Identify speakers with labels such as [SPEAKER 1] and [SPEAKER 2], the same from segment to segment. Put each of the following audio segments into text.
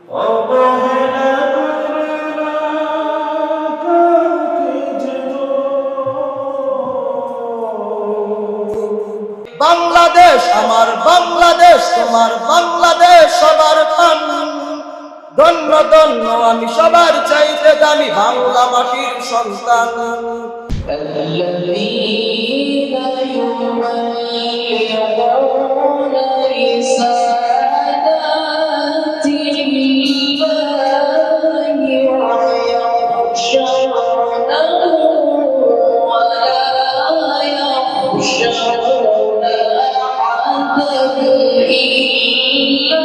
[SPEAKER 1] অবহেলা করে না কাউকে যেন।
[SPEAKER 2] বাংলাদেশ আমার বাংলাদেশ তোমার বাংলাদেশ সবার প্রাণ। ধন্য ধন্য আমি সবার চাইতে দামি বাংলা মাটির সন্তান।
[SPEAKER 3] الذين يبلغون رسالات الله ويخشونه ولا يخشون أحدا إلا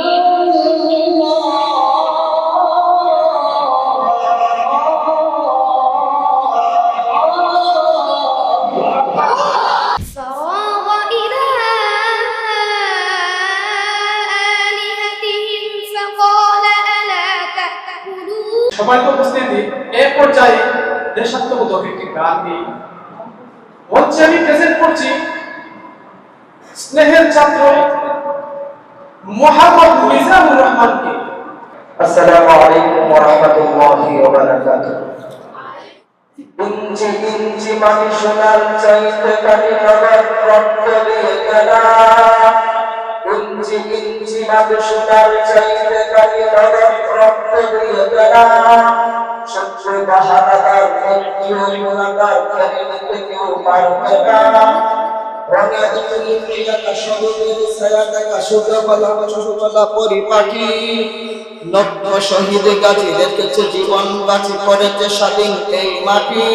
[SPEAKER 4] فراغ إلى آلهتهم فقال ألا تأكلون
[SPEAKER 5] সবাইকে উপস্থিতি এই পর্যায়ে দেশাত্মবোধক একটি গান নিয়ে মঞ্চে আমি প্রেজেন্ট করছি স্নেহের ছাত্র মোহাম্মদ মিজানুর রহমানকে।
[SPEAKER 6] আসসালামু আলাইকুম ওয়া রাহমাতুল্লাহি ওয়া বারাকাতুহু। ইঞ্চি ইঞ্চি মাটি সোনার চাইতে কাটি নগর রক্ত দিয়ে কেনা। ইঞ্চি ইঞ্চি মাটি সোনার চাইতে কাটি নগর রক্ত দিয়ে কেনা। শত্রু বাহাদার কেউ গুণাগার খেলে নিতে কেউ পারবে না। রঙে দুপুরি প্রিয়তা সবুজের ছায়া দেখা সুখবলা ছোটবেলা পরিপাটি। নব্য শহীদ গাছি রেখেছে জীবন বাঁচি করেছে স্বাধীন এই মাটি।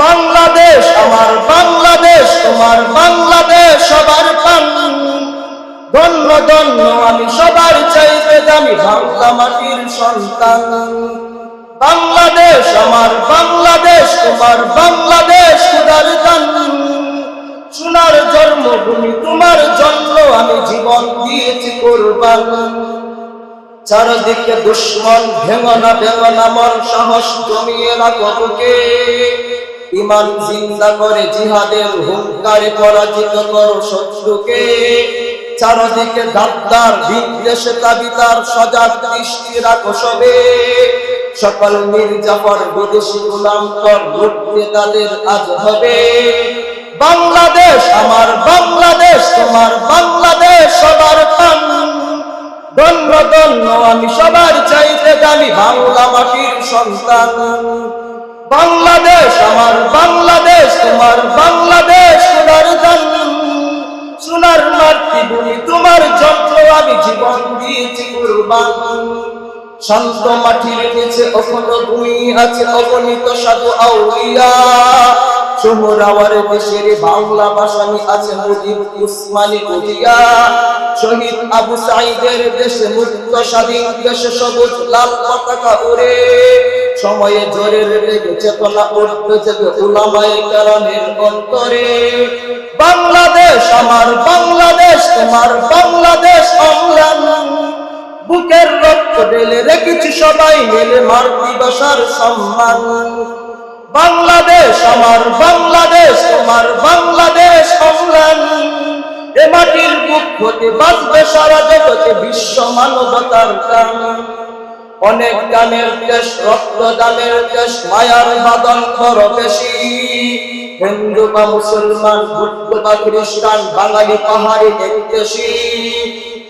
[SPEAKER 6] বাংলাদেশ আমার বাংলাদেশ তোমার বাংলাদেশ সবার প্রাণ। ধন্য ধন্য আমি সবার চাইতে দামি বাংলা মাটির সন্তান। বাংলাদেশ আমার বাংলাদেশ তোমার বাংলাদেশ খুদার দান। সোনার জন্মভূমি তোমার জন্য আমি জীবন দিয়েছি কোরবান। চারদিকে দুশ্মন ভেঙনা ভেঙনা মন সাহস জমিয়ে রাখো বুকে। ইমান জিন্দা করে জিহাদের হুঙ্কারে পরাজিত করো শত্রুকে। চারদিকে গাদ্দার বিদ্বেষে তাবিতার সজাগ দৃষ্টি রাখো সবে। সকল মির্জাফর বিদেশি গোলাম কর লুটতে তাদের আজ হবে। বাংলাদেশ আমার বাংলাদেশ তোমার বাংলাদেশ সবার প্রাণ। ধন্য ধন্য আমি সবার চাইতে দামি বাংলা মাটির সন্তান। বাংলাদেশ আমার বাংলাদেশ তোমার বাংলাদেশ সোনার দান। সোনার মাতৃভূমি তোমার জন্য আমি জীবন দিয়েছি কুরবান। শান্ত মাটির নিচে অখণ্ড ভূমি আছে অগণিত সাধু আউলিয়া। সোহরাওয়ার দেশের বাংলা ভাষানি আছে মুজিব উসমানী উজিয়া। শহীদ আবু সাঈদের দেশে মুক্ত স্বাধীন দেশে সবুজ লাল পতাকা উড়ে। সময়ে জোরের বেগে চেতনা উঠবে জেগে উলামায়ে কেরামের অন্তরে। বাংলাদেশ আমার বাংলাদেশ তোমার বাংলাদেশ অম্লান। বুকের রক্ত ঢেলে রেখেছি সবাই মিলে মাতৃভাষার সম্মান। বাংলাদেশ আমার বাংলাদেশ তোমার বাংলাদেশ অম্লান। এ মাটির বুক হতে বাঁচবে সারা জগতে বিশ্ব মানবতার গান। অনেক গানের দেশ রক্তদানের দেশ মায়ার বাদন বড় বেশি। হিন্দু বা মুসলমান বুদ্ধ বা খ্রিস্টান বাঙালি পাহাড়ি দেশি।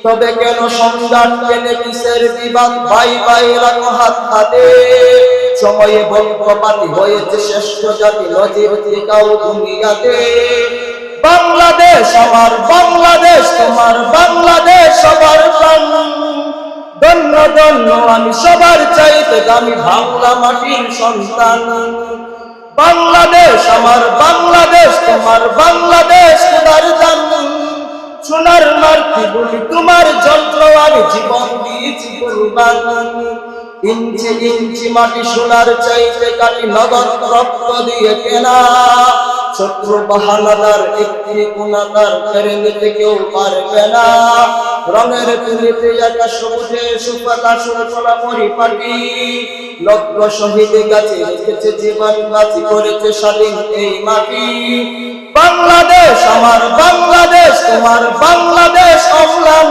[SPEAKER 6] তবে কেন সংঘাত কেনে কিসের বিবাদ ভাই ভাই রাখো হাত হাতে। সময়ে বংশপাতি হয়েছে শ্রেষ্ঠ জাতি নজির টিকাও দুনিয়াতে। বাংলাদেশ আমার বাংলাদেশ তোমার বাংলাদেশ সবার প্রাণ। ধন্য ধন্য আমি সবার চাইতে দামি বাংলা মাটির সন্তান। বাংলাদেশ আমার বাংলাদেশ তোমার বাংলাদেশ খুদার দান। সোনার মাতৃভূমি তোমার জন্য আমি জীবন দিয়েছি কুরবান। ইঞ্চি ইঞ্চি মাটি সোনার চাইতে কাটি নগদ রক্ত দিয়ে কেনা। শত্রু বাহানাদার একটি গুণাগার কেড়ে নিতে কেউ পারবে না। রঙের তুলিতে একা সবুজে সুপাতা সুরচলা পরিপাটি। লক্ষ শহীদ গাছে রেখেছে জীবন বাঁচি করেছে স্বাধীন এই মাটি। বাংলাদেশ আমার বাংলাদেশ তোমার বাংলাদেশ অম্লান।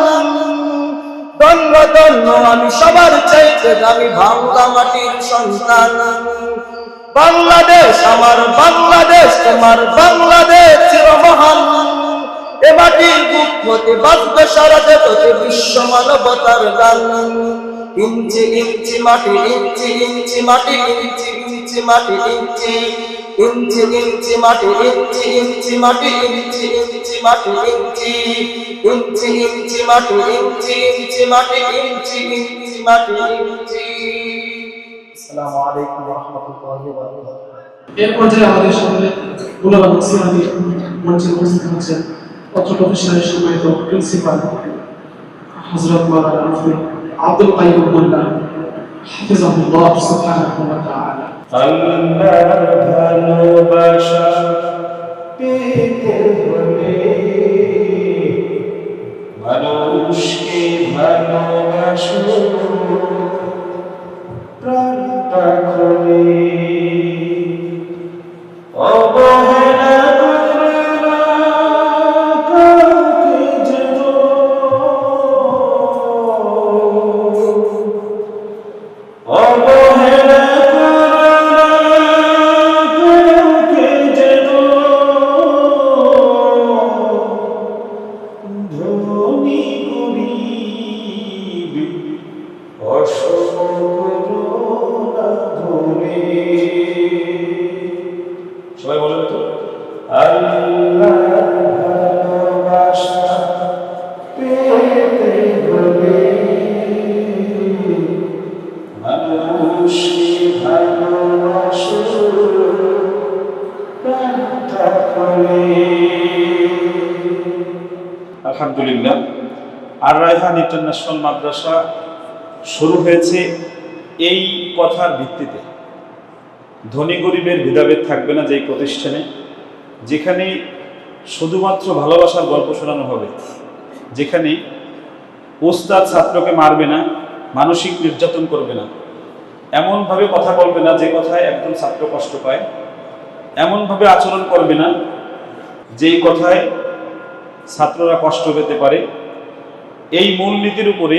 [SPEAKER 2] ধন্য ধন্য আমি সবার চাইতে দামি বাংলা মাটির সন্তান। বাংলাদেশ আমার বাংলাদেশ তোমার বাংলাদেশ চিরমহান। এ মাটির বুক হতে বাঁচবে সারা জগতে বিশ্ব মানবতার গান। ইঞ্চি ইঞ্চি মাটি ইঞ্চি ইঞ্চি মাটি ইঞ্চি ইঞ্চি মাটি ইঞ্চি ইঞ্চি ইঞ্চি মাটি ইঞ্চি ইঞ্চি মাটি ইঞ্চি ইঞ্চি মাটি ইঞ্চি ইঞ্চি ইঞ্চি মাটি ইঞ্চি ইঞ্চি মাটি ইঞ্চি ইঞ্চি মাটি ইঞ্চি। আসসালামু আলাইকুম ওয়া রাহমাতুল্লাহি ওয়া বারাকাতুহু।
[SPEAKER 5] এর পর্যায়ে আমাদের সামনে মূল্যবান নসিহতি মঞ্চে উপস্থিত হচ্ছেন অত্র প্রতিষ্ঠানের সম্মানিত প্রিন্সিপাল হযরত মাওলানা মুফতি আব্দুল কাইয়ুম মোল্লা হাফিজাহুল্লাহ সুবহানাহু ওয়া তাআলা।
[SPEAKER 1] আল্লাহর ভালোবাসা পেতে হলে মানুষকে ভালোবাসো প্রাণটা খুলে। অবহেলা করো না কাউকে যেন, অবহেলা সবাই বলেন তো, আল্লাহর ভালোবাসা পেতে হলে মানুষকে ভালোবাসো প্রাণটা খুলে।
[SPEAKER 7] আলহামদুলিল্লাহ, আর রায়হান ইন্টারন্যাশনাল মাদ্রাসা শুরু হয়েছে এই কথার ভিত্তিতে। ধনী গরিবের ভেদাভেদ থাকবে না যেই প্রতিষ্ঠানে, যেখানে শুধুমাত্র ভালোবাসার গল্প শোনানো হবে, যেখানে ওস্তাদ ছাত্রকে মারবে না, মানসিক নির্যাতন করবে না, এমনভাবে কথা বলবে না যে কথায় একজন ছাত্র কষ্ট পায়, এমনভাবে আচরণ করবে না যেই কথায় ছাত্ররা কষ্ট পেতে পারে। এই মূলনীতির উপরে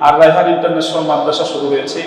[SPEAKER 7] আর রায়হান ইন্টারন্যাশনাল মাদ্রাসা শুরু হয়েছে।